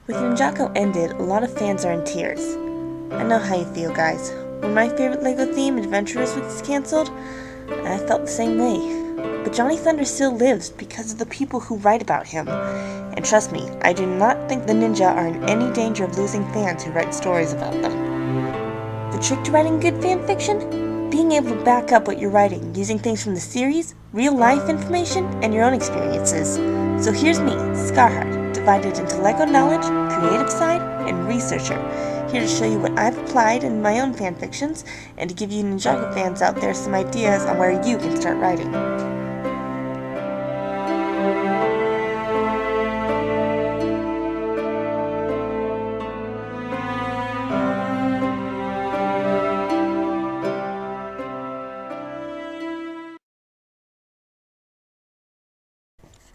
With Ninjago ended, a lot of fans are in tears. I know how you feel, guys. When my favorite LEGO theme, Adventurers, was cancelled, I felt the same way. But Johnny Thunder still lives because of the people who write about him. And trust me, I do not think the ninja are in any danger of losing fans who write stories about them. The trick to writing good fan fiction? Being able to back up what you're writing using things from the series, real-life information, and your own experiences. So here's me, Scarheart, divided into LEGO knowledge, creative side, and researcher, here to show you what I've applied in my own fanfictions, and to give you Ninjago fans out there some ideas on where you can start writing.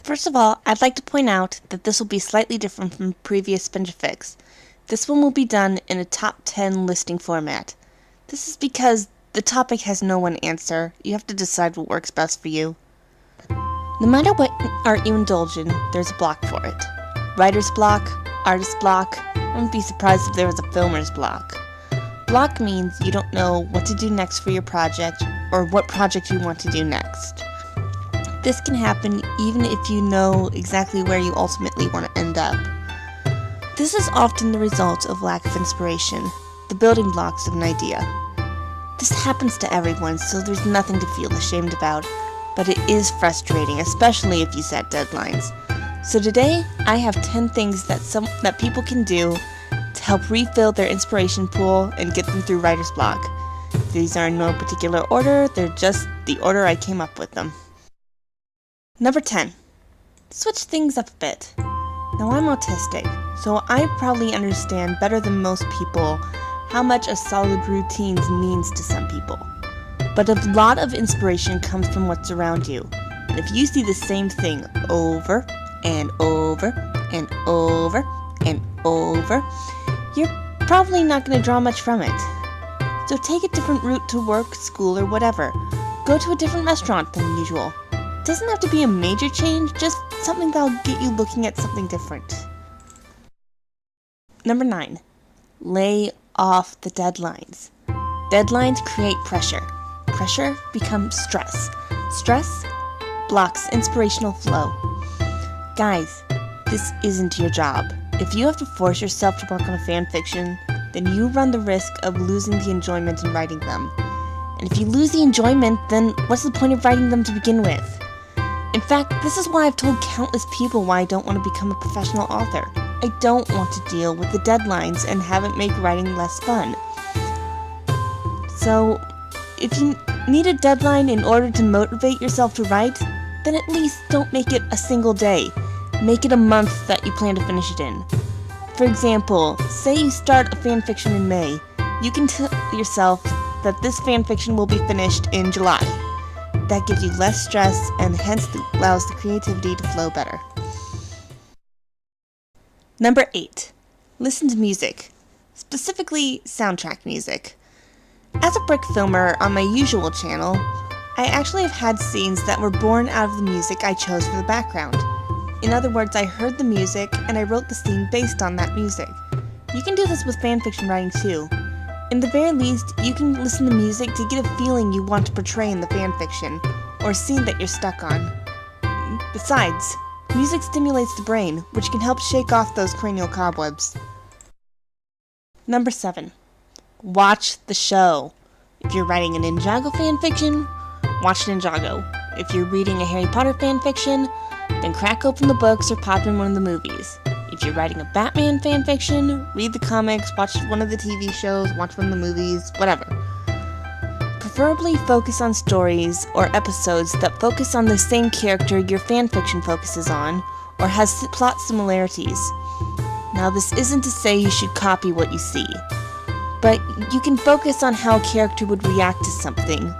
First of all, I'd like to point out that this will be slightly different from previous Spinjafics. This one will be done in a top 10 listing format. This is because the topic has no one answer. You have to decide what works best for you. No matter what art you indulge in, there's a block for it. Writer's block, artist block. I wouldn't be surprised if there was a filmer's block. Block means you don't know what to do next for your project, or what project you want to do next. This can happen even if you know exactly where you ultimately want to end up. This is often the result of lack of inspiration, the building blocks of an idea. This happens to everyone, so there's nothing to feel ashamed about, but it is frustrating, especially if you set deadlines. So today, I have 10 things that people can do to help refill their inspiration pool and get them through writer's block. These are in no particular order, they're just the order I came up with them. Number 10. Switch things up a bit. Now I'm autistic, so I probably understand better than most people how much a solid routine means to some people. But a lot of inspiration comes from what's around you. And if you see the same thing over and over and over and over, you're probably not going to draw much from it. So take a different route to work, school, or whatever. Go to a different restaurant than usual. It doesn't have to be a major change, just something that'll get you looking at something different. Number 9. Lay off the deadlines. Deadlines create pressure. Pressure becomes stress. Stress blocks inspirational flow. Guys, this isn't your job. If you have to force yourself to work on a fan fiction, then you run the risk of losing the enjoyment in writing them. And if you lose the enjoyment, then what's the point of writing them to begin with? In fact, this is why I've told countless people why I don't want to become a professional author. I don't want to deal with the deadlines and have it make writing less fun. So, if you need a deadline in order to motivate yourself to write, then at least don't make it a single day. Make it a month that you plan to finish it in. For example, say you start a fanfiction in May. You can tell yourself that this fanfiction will be finished in July. That gives you less stress and hence allows the creativity to flow better. Number 8. Listen to music, specifically soundtrack music. As a brick filmer on my usual channel, I actually have had scenes that were born out of the music I chose for the background. In other words, I heard the music and I wrote the scene based on that music. You can do this with fanfiction writing too. In the very least, you can listen to music to get a feeling you want to portray in the fanfiction, or a scene that you're stuck on. Besides, music stimulates the brain, which can help shake off those cranial cobwebs. Number 7. Watch the show. If you're writing a Ninjago fanfiction, watch Ninjago. If you're reading a Harry Potter fanfiction, then crack open the books or pop in one of the movies. If you're writing a Batman fanfiction, read the comics, watch one of the TV shows, watch one of the movies, whatever. Preferably focus on stories or episodes that focus on the same character your fanfiction focuses on, or has plot similarities. Now, this isn't to say you should copy what you see, but you can focus on how a character would react to something,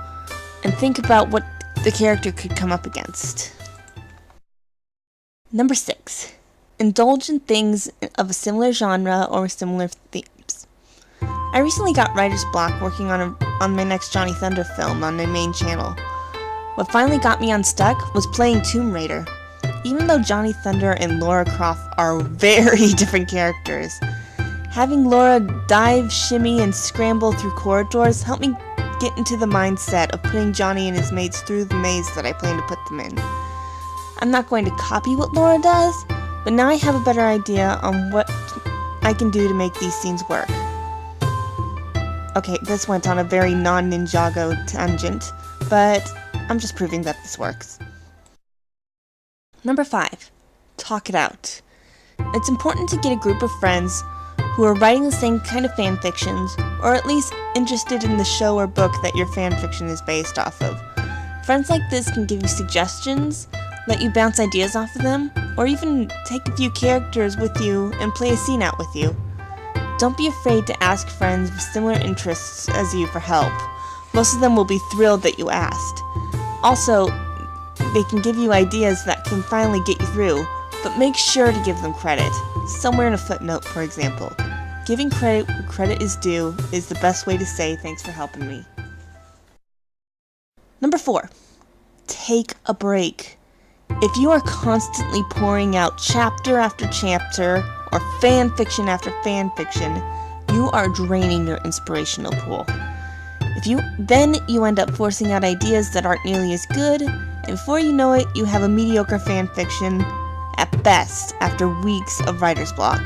and think about what the character could come up against. Number 6. Indulge in things of a similar genre or similar themes. I recently got writer's block working on my next Johnny Thunder film on my main channel. What finally got me unstuck was playing Tomb Raider. Even though Johnny Thunder and Laura Croft are very different characters, having Laura dive, shimmy, and scramble through corridors helped me get into the mindset of putting Johnny and his mates through the maze that I plan to put them in. I'm not going to copy what Laura does, but now I have a better idea on what I can do to make these scenes work. Okay, this went on a very non-Ninjago tangent, but I'm just proving that this works. Number 5. Talk it out. It's important to get a group of friends who are writing the same kind of fan fictions, or at least interested in the show or book that your fan fiction is based off of. Friends like this can give you suggestions, let you bounce ideas off of them, or even take a few characters with you and play a scene out with you. Don't be afraid to ask friends with similar interests as you for help. Most of them will be thrilled that you asked. Also, they can give you ideas that can finally get you through, but make sure to give them credit. Somewhere in a footnote, for example. Giving credit where credit is due is the best way to say thanks for helping me. Number 4. Take a break. If you are constantly pouring out chapter after chapter, or fan fiction after fan fiction, you are draining your inspirational pool. Then you end up forcing out ideas that aren't nearly as good, and before you know it, you have a mediocre fan fiction at best after weeks of writer's block.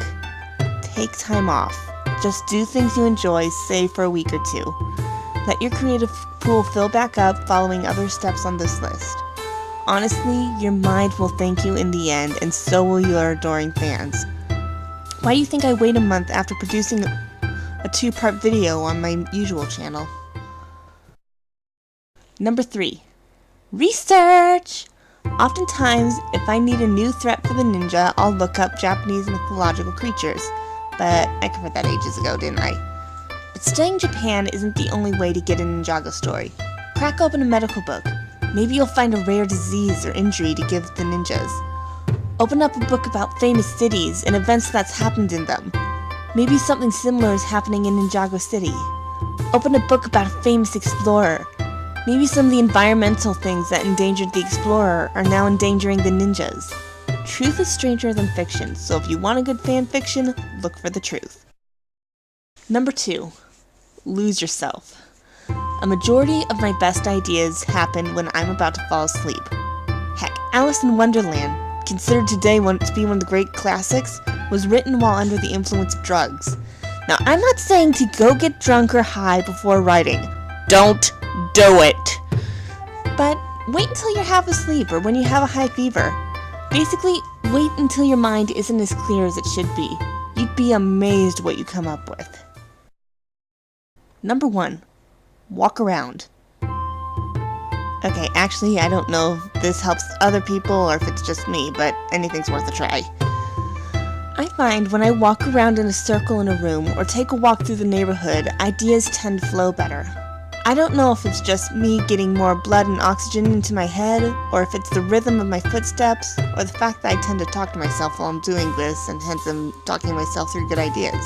Take time off. Just do things you enjoy, say for a week or 2. Let your creative pool fill back up following other steps on this list. Honestly, your mind will thank you in the end, and so will your adoring fans. Why do you think I wait a month after producing a 2-part video on my usual channel? Number 3. Research! Oftentimes, if I need a new threat for the ninja, I'll look up Japanese mythological creatures. But I covered that ages ago, didn't I? But studying Japan isn't the only way to get a Ninjago story. Crack open a medical book. Maybe you'll find a rare disease or injury to give the ninjas. Open up a book about famous cities and events that's happened in them. Maybe something similar is happening in Ninjago City. Open a book about a famous explorer. Maybe some of the environmental things that endangered the explorer are now endangering the ninjas. Truth is stranger than fiction, so if you want a good fan fiction, look for the truth. Number 2. Lose yourself. A majority of my best ideas happen when I'm about to fall asleep. Heck, Alice in Wonderland, considered today to be one of the great classics, was written while under the influence of drugs. Now, I'm not saying to go get drunk or high before writing. Don't do it! But wait until you're half asleep or when you have a high fever. Basically, wait until your mind isn't as clear as it should be. You'd be amazed what you come up with. Number 1. Walk around. Okay, actually, I don't know if this helps other people or if it's just me, but anything's worth a try. I find when I walk around in a circle in a room or take a walk through the neighborhood, ideas tend to flow better. I don't know if it's just me getting more blood and oxygen into my head, or if it's the rhythm of my footsteps, or the fact that I tend to talk to myself while I'm doing this, and hence I'm talking myself through good ideas.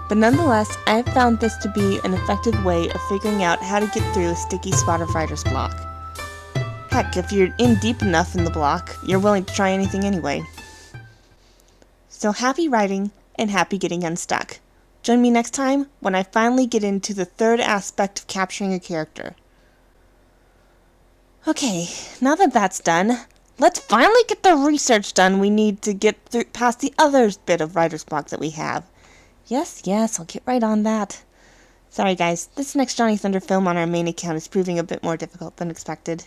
But nonetheless, I have found this to be an effective way of figuring out how to get through a sticky spot of writer's block. Heck, if you're in deep enough in the block, you're willing to try anything anyway. So happy writing, and happy getting unstuck. Join me next time when I finally get into the 3rd aspect of capturing a character. Okay, now that that's done, let's finally get the research done we need to get past the other bit of writer's block that we have. Yes, I'll get right on that. Sorry guys, this next Johnny Thunder film on our main account is proving a bit more difficult than expected.